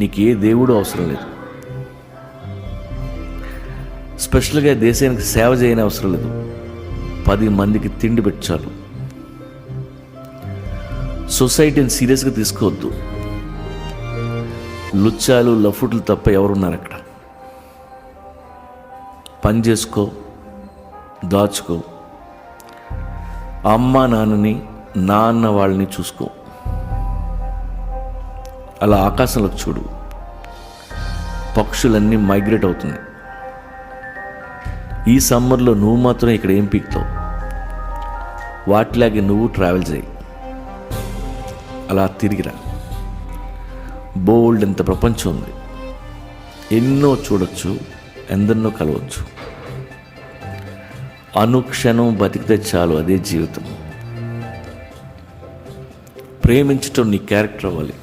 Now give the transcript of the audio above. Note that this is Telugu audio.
నీకు ఏ దేవుడు అవసరం లేదు. స్పెషల్గా దేశానికి సేవ చేయని అవసరం లేదు. 10 మందికి తిండి పెట్టాలి. సొసైటీని సీరియస్గా తీసుకోవద్దు. లుచ్చాలు లఫుట్లు తప్ప ఎవరున్నారు అక్కడ? పని చేసుకో, దాచుకో, అమ్మ నాన్నని నాన్న వాళ్ళని చూసుకో. అలా ఆకాశంలోకి చూడు, పక్షులన్నీ మైగ్రేట్ అవుతున్నాయి. ఈ సమ్మర్లో నువ్వు మాత్రం ఇక్కడ ఏం పీకుతావు? వాటిలాగే నువ్వు ట్రావెల్ చేయి. అలా తిరిగిరా. బోల్డ్ ఎంత ప్రపంచం ఉంది. ఎన్నో చూడొచ్చు, ఎందరినో కలవచ్చు. అనుక్షణం బతికితే చాలు, అదే జీవితం. ప్రేమించటం నీ క్యారెక్టర్ అవ్వాలి.